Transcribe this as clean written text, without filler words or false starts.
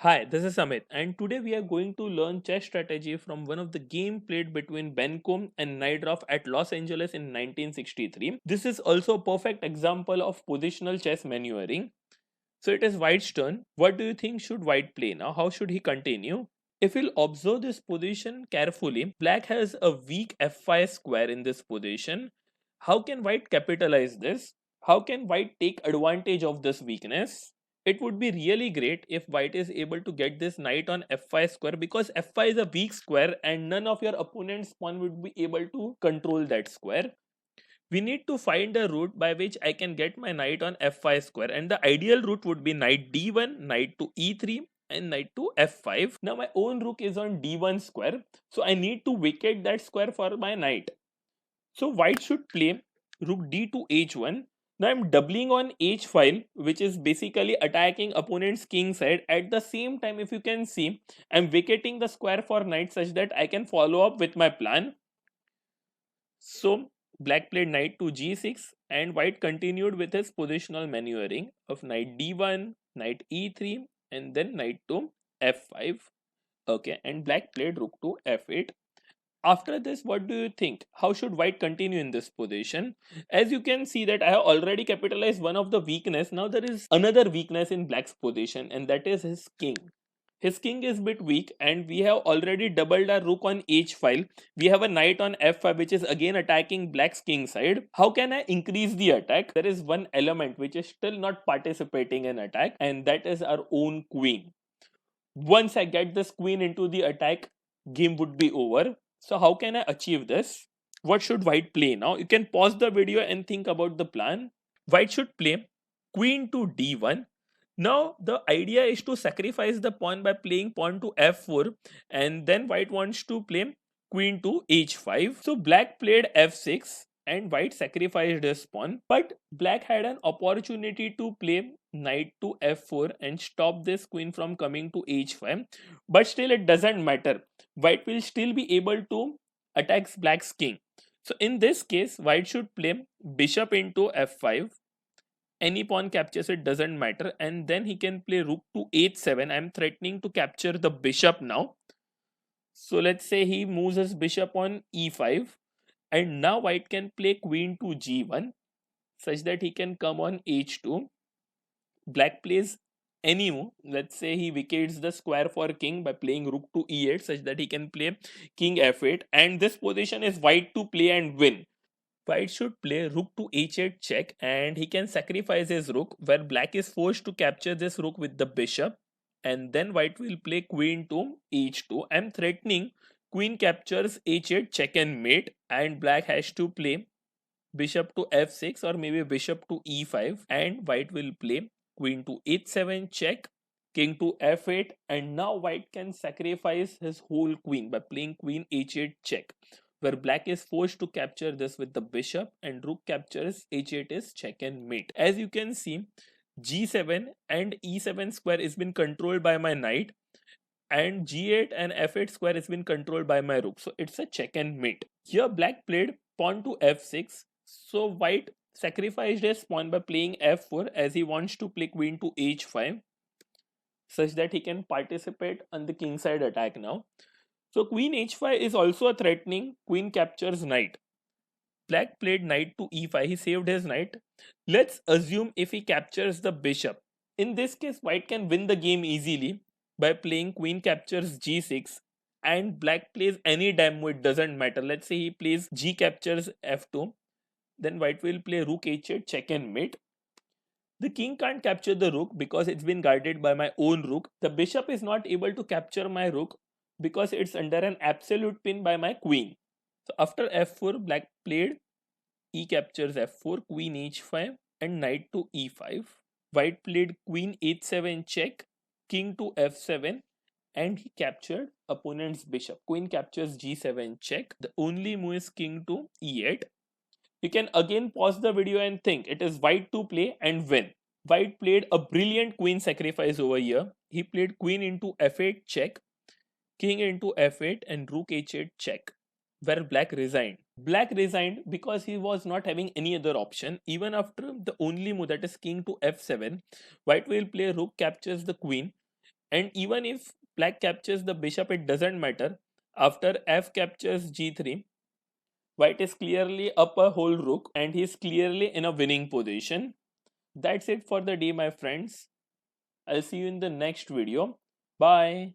Hi, this is Amit, and today we are going to learn chess strategy from one of the game played between Benko and Najdorf at Los Angeles in 1963. This is also a perfect example of positional chess maneuvering. So it is White's turn. What do you think should White play now? How should he continue? If you'll observe this position carefully, Black has a weak f5 square in this position. How can White capitalize this? How can White take advantage of this weakness? It would be really great if White is able to get this knight on f5 square, because f5 is a weak square and none of your opponent's pawn would be able to control that square. We need to find a route by which I can get my knight on f5 square, and the ideal route would be knight d1, knight to e3 and knight to f5. Now my own rook is on d1 square, so I need to vacate that square for my knight. So White should play rook d to h1. Now I'm doubling on h file, which is basically attacking opponent's king side. At the same time, if you can see, I'm vacating the square for knight such that I can follow up with my plan. So Black played knight to g6 and White continued with his positional maneuvering of knight d1, knight e3 and then knight to f5. Okay, and Black played rook to f8. After this, what do you think? How should White continue in this position? As you can see that I have already capitalized one of the weakness. Now there is another weakness in Black's position, and that is his king. His king is bit weak and we have already doubled our rook on h file. We have a knight on f5 which is again attacking Black's king side. How can I increase the attack? There is one element which is still not participating in attack, and that is our own queen. Once I get this queen into the attack, game would be over. So how can I achieve this? What should White play now? You can pause the video and think about the plan. White should play queen to d1. Now the idea is to sacrifice the pawn by playing pawn to f4, and then White wants to play queen to h5. So Black played f6 and White sacrificed his pawn, but Black had an opportunity to play knight to f4 and stop this queen from coming to h5, but still it doesn't matter. White will still be able to attack Black's king. So in this case, White should play bishop into f5. Any pawn captures it, doesn't matter, and then he can play rook to h7. I'm threatening to capture the bishop now. So let's say he moves his bishop on e5, and now White can play queen to g1 such that he can come on h2. Black plays any move. Let's say he vacates the square for king by playing rook to e8 such that he can play king f8, and this position is White to play and win. White should play rook to h8 check, and he can sacrifice his rook, where Black is forced to capture this rook with the bishop, and then White will play queen to h2. I'm threatening queen captures h8 check and mate, and Black has to play bishop to f6 or maybe bishop to e5, and White will play queen to h7 check, king to f8, and now White can sacrifice his whole queen by playing queen h8 check, where Black is forced to capture this with the bishop, and rook captures h8 is check and mate. As you can see, g7 and e7 square is been controlled by my knight, and g8 and f8 square has been controlled by my rook, so it's a check and mate. Here Black played pawn to f6, so White sacrificed his pawn by playing f4 as he wants to play queen to h5 such that he can participate on the king side attack now. So queen h5 is also a threatening queen captures knight. Black played knight to e5, he saved his knight. Let's assume if he captures the bishop. In this case, White can win the game easily by playing queen captures g6, and Black plays any demo, it doesn't matter. Let's say he plays g captures f2, then White will play rook h8 check and mate. The king can't capture the rook because it's been guarded by my own rook. The bishop is not able to capture my rook because it's under an absolute pin by my queen. So after f4, Black played e captures f4, queen h5 and knight to e5. White played queen h7 check, king to f7, and he captured opponent's bishop. Queen captures g7 check. The only move is king to e8. You can again pause the video and think. It is White to play and win. White played a brilliant queen sacrifice over here. He played queen into f8 check, king into f8 and rook h8 check, where Black resigned. Black resigned because he was not having any other option. Even after the only move, that is king to f7, White will play rook captures the queen, And even if black captures the bishop, it doesn't matter. After f captures g3, white is clearly up a whole rook and he's clearly in a winning position. That's it for the day, my friends. I'll see you in the next video. Bye.